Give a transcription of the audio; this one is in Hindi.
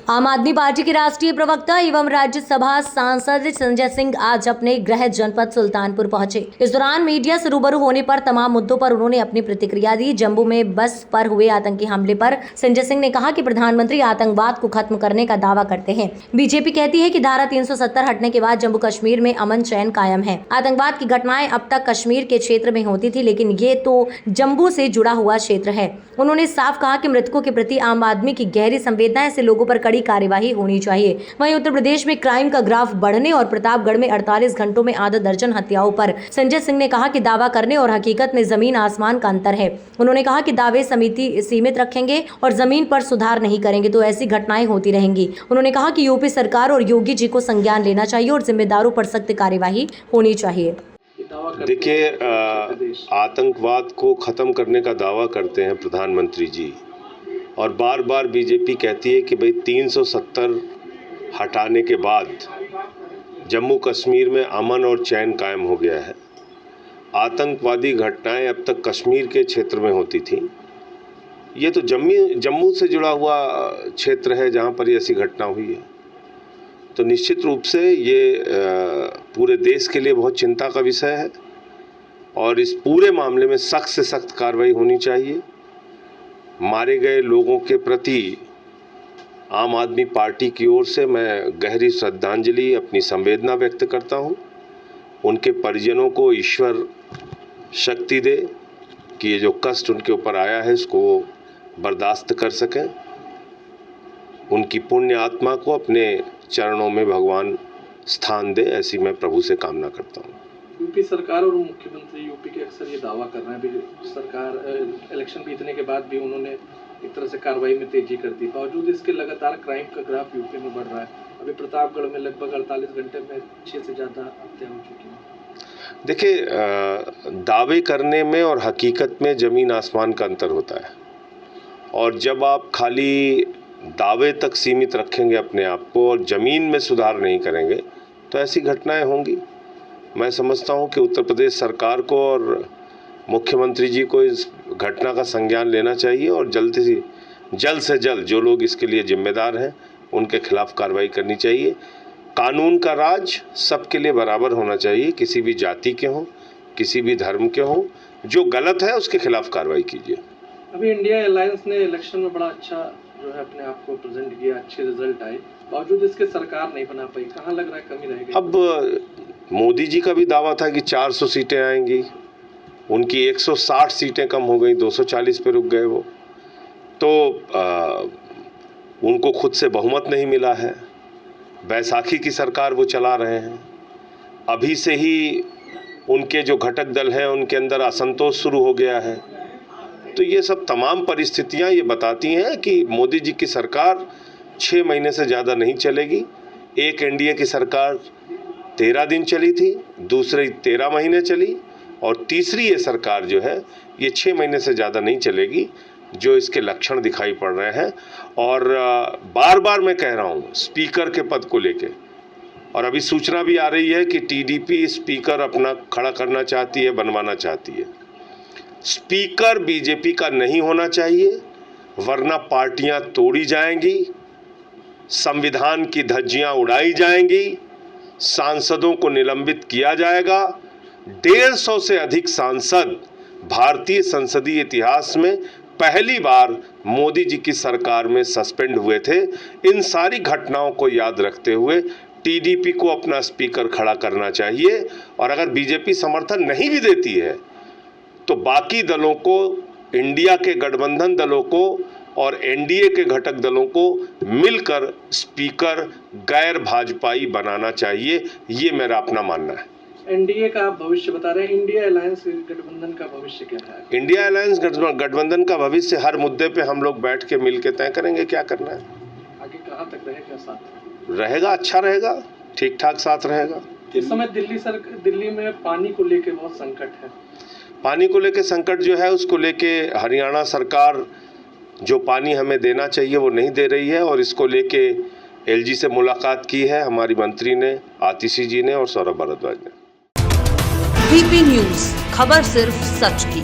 आम आदमी पार्टी के राष्ट्रीय प्रवक्ता एवं राज्यसभा सांसद संजय सिंह आज अपने गृह जनपद सुल्तानपुर पहुंचे। इस दौरान मीडिया से रूबरू होने पर तमाम मुद्दों पर उन्होंने अपनी प्रतिक्रिया दी। जम्मू में बस पर हुए आतंकी हमले पर संजय सिंह ने कहा कि प्रधानमंत्री आतंकवाद को खत्म करने का दावा करते हैं। बीजेपी कहती है कि धारा 370 हटने के बाद जम्मू कश्मीर में अमन चैन कायम है। आतंकवाद की घटनाएं अब तक कश्मीर के क्षेत्र में होती थी, लेकिन ये तो जम्मू से जुड़ा हुआ क्षेत्र है। उन्होंने साफ कहा कि मृतकों के प्रति आम आदमी की गहरी संवेदना है, ऐसे लोगों पर कड़ी कार्यवाही होनी चाहिए। वहीं उत्तर प्रदेश में क्राइम का ग्राफ बढ़ने और प्रतापगढ़ में 48 घंटों में आधा दर्जन हत्याओं पर संजय सिंह ने कहा कि दावा करने और हकीकत में जमीन आसमान का अंतर है। उन्होंने कहा कि दावे समिति सीमित रखेंगे और जमीन पर सुधार नहीं करेंगे तो ऐसी घटनाएं होती रहेंगी। उन्होंने कहा कि यूपी सरकार और योगी जी को संज्ञान लेना चाहिए और जिम्मेदारों पर सख्त कार्यवाही होनी चाहिए। देखिए, आतंकवाद को खत्म करने का दावा करते हैं प्रधानमंत्री जी और बार बार बीजेपी कहती है कि भाई 370 हटाने के बाद जम्मू कश्मीर में अमन और चैन कायम हो गया है। आतंकवादी घटनाएं अब तक कश्मीर के क्षेत्र में होती थी। ये तो जम्मू से जुड़ा हुआ क्षेत्र है जहां पर ये ऐसी घटना हुई है। तो निश्चित रूप से ये पूरे देश के लिए बहुत चिंता का विषय है और इस पूरे मामले में सख्त से सख्त कार्रवाई होनी चाहिए। मारे गए लोगों के प्रति आम आदमी पार्टी की ओर से मैं गहरी श्रद्धांजलि, अपनी संवेदना व्यक्त करता हूं। उनके परिजनों को ईश्वर शक्ति दे कि ये जो कष्ट उनके ऊपर आया है इसको बर्दाश्त कर सकें। उनकी पुण्य आत्मा को अपने चरणों में भगवान स्थान दे, ऐसी मैं प्रभु से कामना करता हूँ। यूपी सरकार और मुख्यमंत्री यूपी के अक्सर ये दावा कर रहे हैं, सरकार इलेक्शन बीतने के बाद भी उन्होंने एक तरह से कार्रवाई में तेजी कर दी। बावजूद इसके लगातार क्राइम का ग्राफ यूपी में बढ़ रहा है। अभी प्रतापगढ़ में लगभग 48 घंटे में 6 से ज़्यादा हत्या हो चुकी है। देखिए, दावे करने में और हकीकत में ज़मीन आसमान का अंतर होता है और जब आप खाली दावे तक सीमित रखेंगे अपने आप को और ज़मीन में सुधार नहीं करेंगे तो ऐसी घटनाएं होंगी। मैं समझता हूं कि उत्तर प्रदेश सरकार को और मुख्यमंत्री जी को इस घटना का संज्ञान लेना चाहिए और जल्द से जल्द जो लोग इसके लिए जिम्मेदार हैं उनके खिलाफ कार्रवाई करनी चाहिए। कानून का राज सबके लिए बराबर होना चाहिए, किसी भी जाति के हों, किसी भी धर्म के हों। जो गलत है उसके खिलाफ कार्रवाई कीजिए। अभी इंडिया अलायंस ने इलेक्शन में बड़ा अच्छा जो है अपने आप को प्रेजेंट किया, अच्छे रिजल्ट आए, बावजूद इसके सरकार नहीं बना पाई। कहाँ लग रहा है कमी रहेगी? अब मोदी जी का भी दावा था कि 400 सीटें आएंगी, उनकी 160 सीटें कम हो गई, 240 पे रुक गए वो। तो उनको खुद से बहुमत नहीं मिला है। बैसाखी की सरकार वो चला रहे हैं। अभी से ही उनके जो घटक दल हैं उनके अंदर असंतोष शुरू हो गया है। तो ये सब तमाम परिस्थितियां ये बताती हैं कि मोदी जी की सरकार 6 महीने से ज़्यादा नहीं चलेगी। एक एनडीए की सरकार 13 दिन चली थी, दूसरी 13 महीने चली और तीसरी ये सरकार जो है ये 6 महीने से ज़्यादा नहीं चलेगी, जो इसके लक्षण दिखाई पड़ रहे हैं। और बार बार मैं कह रहा हूँ स्पीकर के पद को लेके, और अभी सूचना भी आ रही है कि टीडीपी स्पीकर अपना खड़ा करना चाहती है, बनवाना चाहती है। स्पीकर बीजेपी का नहीं होना चाहिए, वरना पार्टियां तोड़ी जाएंगी, संविधान की धज्जियां उड़ाई जाएंगी, सांसदों को निलंबित किया जाएगा। 150 से अधिक सांसद भारतीय संसदीय इतिहास में पहली बार मोदी जी की सरकार में सस्पेंड हुए थे। इन सारी घटनाओं को याद रखते हुए टीडीपी को अपना स्पीकर खड़ा करना चाहिए और अगर बीजेपी समर्थन नहीं भी देती है तो बाकी दलों को, इंडिया के गठबंधन दलों को और एनडीए के घटक दलों को मिलकर स्पीकर गैर भाजपाई बनाना चाहिए। ये मेरा अपना मानना है। एनडीए का आप भविष्य बता रहे हैं, इंडिया अलायंस गठबंधन का भविष्य क्या है? इंडिया अलायंस गठबंधन का भविष्य हर मुद्दे पे हम लोग बैठ के मिल के तय करेंगे क्या करना है। आगे कहाँ तक रहेगा साथ? रहेगा, अच्छा रहेगा, ठीक ठाक साथ रहेगा। इस समय दिल्ली में पानी को लेके बहुत संकट है। पानी को लेके संकट जो है उसको लेके हरियाणा सरकार जो पानी हमें देना चाहिए वो नहीं दे रही है और इसको लेके एलजी से मुलाकात की है हमारी मंत्री ने, आतिशी जी ने और सौरभ भारद्वाज ने। वीपी न्यूज़, खबर सिर्फ सच की।